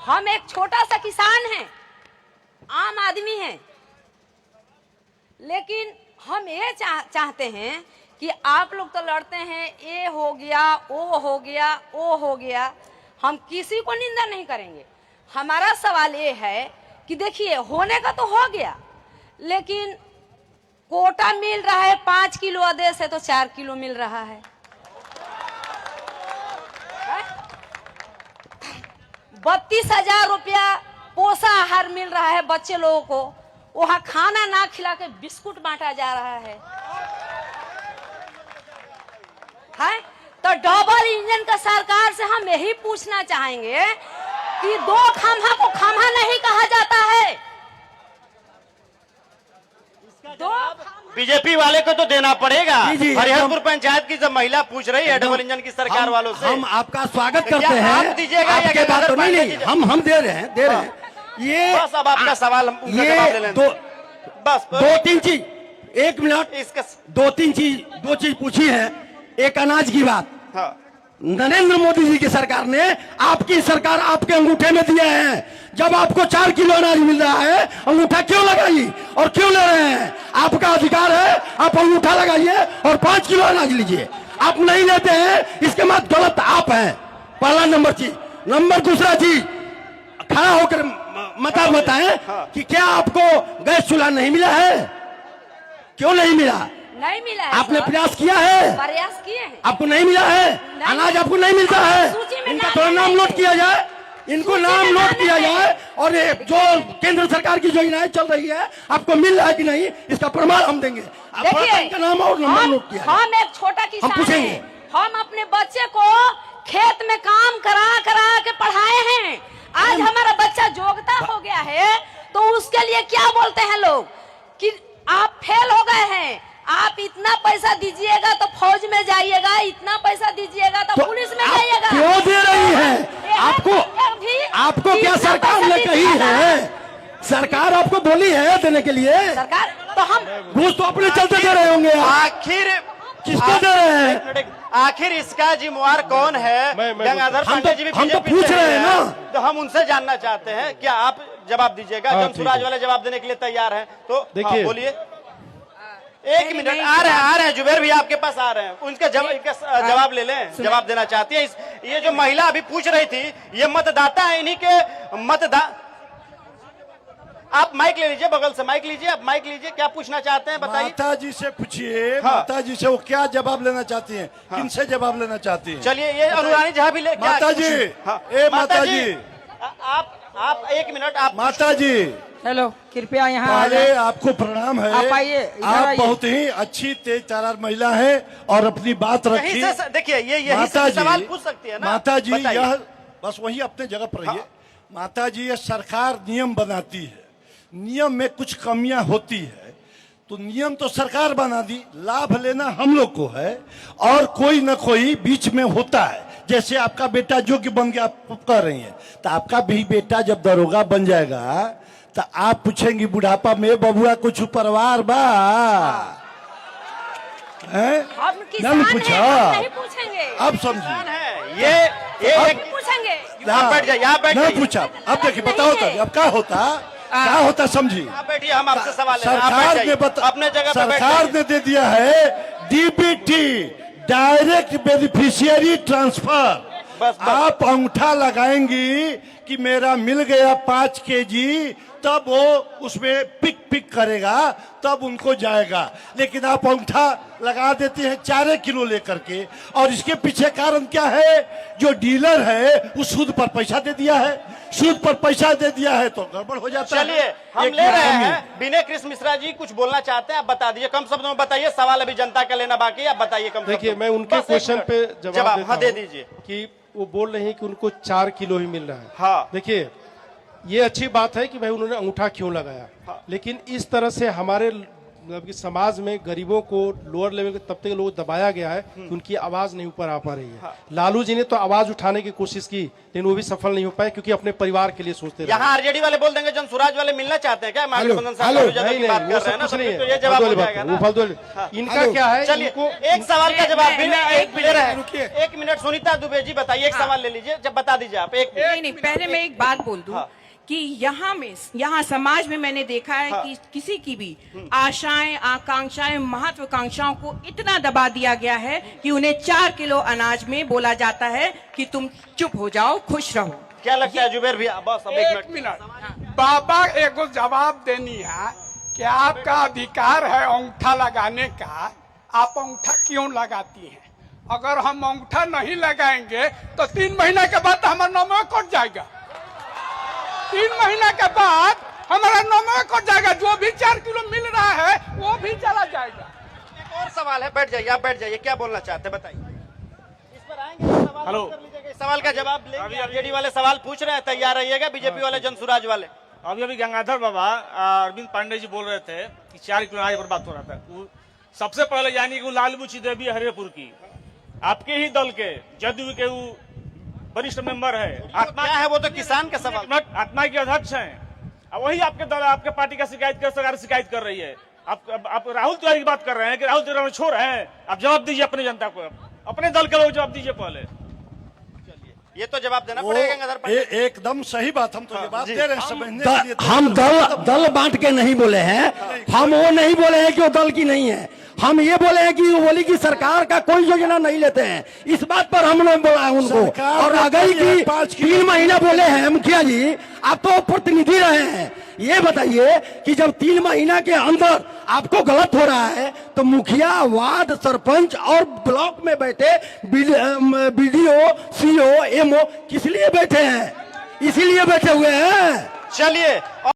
हम एक छोटा सा किसान हैं, आम आदमी हैं, लेकिन हम ये चाहते हैं कि आप लोग तो लड़ते हैं, ये हो गया, वो हो गया, वो हो गया। हम किसी को निंदा नहीं करेंगे। हमारा सवाल ये है कि देखिए, होने का तो हो गया, लेकिन कोटा मिल रहा है 5 किलो आदेश है तो 4 किलो मिल रहा है। 32,000 रुपया पोषा आहार मिल रहा है बच्चे लोगों को, वहां खाना ना खिला के बिस्कुट बांटा जा रहा है। तो डबल इंजन का सरकार से हम यही पूछना चाहेंगे कि 2 खम्हा को खम्हा नहीं कहा जाता है। बीजेपी वाले को तो देना पड़ेगा। हरिहरपुर पंचायत की जब महिला पूछ रही है डबल इंजन की सरकार वालों से, हम आपका स्वागत करते हैं। आप दीजिएगा आपके बात तो नहीं, हम दे रहे हैं ये। बस अब आपका सवाल हम उनका जवाब ले लेंगे। बस 2-3 चीज, 1 मिनट, इसका 2 चीज पूछी है। एक अनाज की बात, हाँ। नरेंद्र मोदी जी की सरकार ने, आपकी सरकार आपके अंगूठे में दिया है। जब आपको 4 किलो अनाज मिल रहा है, अंगूठा क्यों लगाई और क्यों ले रहे हैं? आपका अधिकार है, आप अंगूठा लगाइए और 5 किलो अनाज लीजिए। आप नहीं लेते हैं, इसके बाद गलत आप हैं। पहला नंबर चीज। नंबर दूसरा चीज, खड़ा होकर मत बताएं कि क्या आपको गैस चूल्हा नहीं मिला है? क्यों नहीं मिला? नहीं मिला है। आपने प्रयास किया है? प्रयास किए हैं। आपको नहीं मिला है? अनाज आपको नहीं मिलता है? इनका थोड़ा नाम नोट किया जाए, इनको नाम नोट किया जाए, और जो केंद्र सरकार की योजनाएं चल रही है आपको मिल रहा है कि नहीं, इसका प्रमाण हम देंगे। देखिए, नाम और नंबर नोट किया। हम एक छोटा किसान हैं, हम अपने बच्चे को खेत में काम करा के पढ़ाए हैं। आज हमारा बच्चा योग्यता हो गया है तो उसके लिए क्या बोलते हैं लोग कि आप फेल हो गए हैं, आप इतना पैसा दीजिएगा तो फौज में जाइएगा, इतना पैसा दीजिएगा तो पुलिस में जाइएगा। क्यों दे रही है? आपको क्या सरकार ने कही है? सरकार आपको बोली है देने के लिए? सरकार तो हम घूस तो अपने चलते दे रहे होंगे। आखिर किसको दे रहे हैं? आखिर इसका जिम्मेवार कौन है? गंगाधर पांडे जी भी हम तो पूछ रहे हैं ना, तो हम उनसे जानना चाहते हैं। क्या आप जवाब दीजिएगा? जमसुराज वाले जवाब देने के लिए तैयार हैं, तो देखिए बोलिए। 1 मिनट, आ रहे हैं जुबेर भी आपके पास आ रहे हैं, उनका जवाब ले लें। जवाब देना चाहती है। ये जो महिला अभी पूछ रही थी, ये मतदाता है, इन्हीं के आप माइक ले लीजिए, बगल से माइक लीजिए, आप माइक लीजिए। क्या पूछना चाहते हैं बताइए। माता जी से पूछिए। माता जी से वो क्या जवाब लेना चाहती हैं? किनसे जवाब लेना चाहती हैं? चलिए, ये अनुरानी जहाँ भी ले। माता जी, माता जी, आप 1 मिनट। आप माता जी, हेलो, कृपया यहाँ पहले आपको प्रणाम है। आप आइए, आप बहुत ही अच्छी तेज तर्रार महिला है और अपनी बात रखी। देखिए, ये सवाल पूछ सकती है ना माता जी। यह बस वही अपने जगह पर रहिए। माता जी, ये सरकार नियम बनाती है, नियम में कुछ कमियां होती है तो नियम तो सरकार बना दी, लाभ लेना हम लोग को है, और कोई न कोई बीच में होता है। जैसे आपका बेटा जो कि बन गया, आप कह रही हैं, तो आपका भी बेटा जब दरोगा बन जाएगा तो आप पूछेंगी बुढ़ापा में, बबुआ कुछ परवार बा? हम किसान हैं, नहीं पूछेंगे। अब समझिए, ये पूछेंगे। बैठ जाइए, आप बैठ नहीं पूछा। अब देखिए, बताओ तब अब क्या होता समझिए। आप बैठिए, हम आपसे सवाल सरकार ने अपने जगह पर सरकार ने दे दिया है डीबीटी, डायरेक्ट बेनिफिशियरी ट्रांसफर। आप अंगूठा लगाएंगी कि मेरा मिल गया 5 केजी, तब वो उसमें पिक करेगा, तब उनको जाएगा। लेकिन आप अंगूठा लगा देते हैं 4 किलो लेकर के, और इसके पीछे कारण क्या है? जो डीलर है वो सूद पर पैसा दे दिया है, सूद पर पैसा दे दिया है तो गड़बड़ हो जाता है। चलिए, हम ले रहे हैं। विनय कृष्ण मिश्रा जी कुछ बोलना चाहते हैं, आप बता दीजिए, कम शब्दों में बताइए। सवाल अभी जनता का लेना बाकी है, आप बताइए कम। देखिए, मैं उनके क्वेश्चन पे जवाब दे दीजिए कि वो बोल रहे हैं कि उनको 4 किलो ही मिल रहा है। हाँ, देखिए, ये अच्छी बात है कि भाई उन्होंने अंगूठा क्यों लगाया। लेकिन इस तरह से हमारे मतलब कि समाज में गरीबों को लोअर लेवल के तबके के लोगों को दबाया गया है कि उनकी आवाज नहीं ऊपर आ पा रही है। लालू जी ने तो आवाज उठाने की कोशिश की लेकिन वो भी सफल नहीं हो पाए क्योंकि अपने परिवार के लिए सोचते रहे। यहाँ आरजेडी वाले बोल देंगे जन स्वराज वाले मिलना चाहते हैं क्या? महागठबंधन साहब नहीं, की बात वो कर सब रहे हैं ना, कुछ नहीं तो ये है, जवाब हो जाएगा ना। इनका क्या है, चलिए इनको एक सवाल का जवाब भी एक मिनट है, रुकिए। एक मिनट सुनीता दुबे जी बताइए, एक सवाल ले लीजिए, जब बता दीजिए आप एक नहीं नहीं, पहले मैं एक बात बोल दूं कि यहाँ समाज में मैंने देखा है कि किसी की भी आशाएं, आकांक्षाएं, महत्वाकांक्षाओं को इतना दबा दिया गया है कि उन्हें 4 किलो अनाज में बोला जाता है कि तुम चुप हो जाओ, खुश रहो। क्या लगता है जुबेर भैया? बस अब एक मिनट बाबा, एगो जवाब देनी है कि आपका अधिकार है अंगूठा लगाने का, आप अंगूठा क्यों लगाती हैं? अगर हम अंगूठा नहीं लगाएंगे तो 3 महीना के बाद हमारा नौमा कट जाएगा। 3 महीना के बाद हमारा नौमा कट जाएगा, जो भी 4 किलो मिल रहा है वो भी चला जाएगा। एक और सवाल है, बैठ जाइए, आप बैठ जाइए, क्या बोलना चाहते हैं बताइए। इस पर आएंगे, सवाल हेलो। कर लीजिएगा, इस सवाल का जवाब लेंगे। आरजेडी वाले सवाल पूछ रहे हैं, तैयार रहिएगा। बीजेपी वाले जनसुराज वाले अभी गंगाधर बाबा अरविंद पांडे जी बोल रहे थे कि 4 किलो अनाज पर बात हो रहा था। सबसे पहले यानी कि लालबुची देवी हरिपुर की आपके ही दल के जदयू के वरिष्ठ मेंबर है। आत्मा क्या है? वो तो किसान का सवाल। आत्मा के अध्यक्ष हैं, वही आपके दल, आपके पार्टी का सरकार शिकायत कर रही है। आप राहुल तिवारी की बात कर रहे हैं कि राहुल तिवारी छोड़ है। आप जवाब दीजिए अपनी जनता को, अपने दल के लोग जवाब दीजिए पहले। ये तो जवाब देना पड़ेगा गंगाधर पांडे। एकदम सही बात, हम तो ये बात दे रहे हैं समझने के लिए। हम दल बांट के नहीं बोले हैं, हम वो नहीं बोले हैं कि वो दल की नहीं है। हम ये बोले हैं कि वो बोली कि सरकार का कोई योजना नहीं लेते हैं, इस बात पर हमने बोला है उनको। और अगर की 3 महीना बोले हैं मुखिया जी, आप तो प्रतिनिधि रहे हैं, ये बताइए कि जब 3 महीना के अंदर आपको गलत हो रहा है तो मुखिया, वार्ड सरपंच और ब्लॉक में बैठे बीडीओ, सीओ, एमओ किस लिए बैठे हैं? इसीलिए बैठे हुए हैं। चलिए।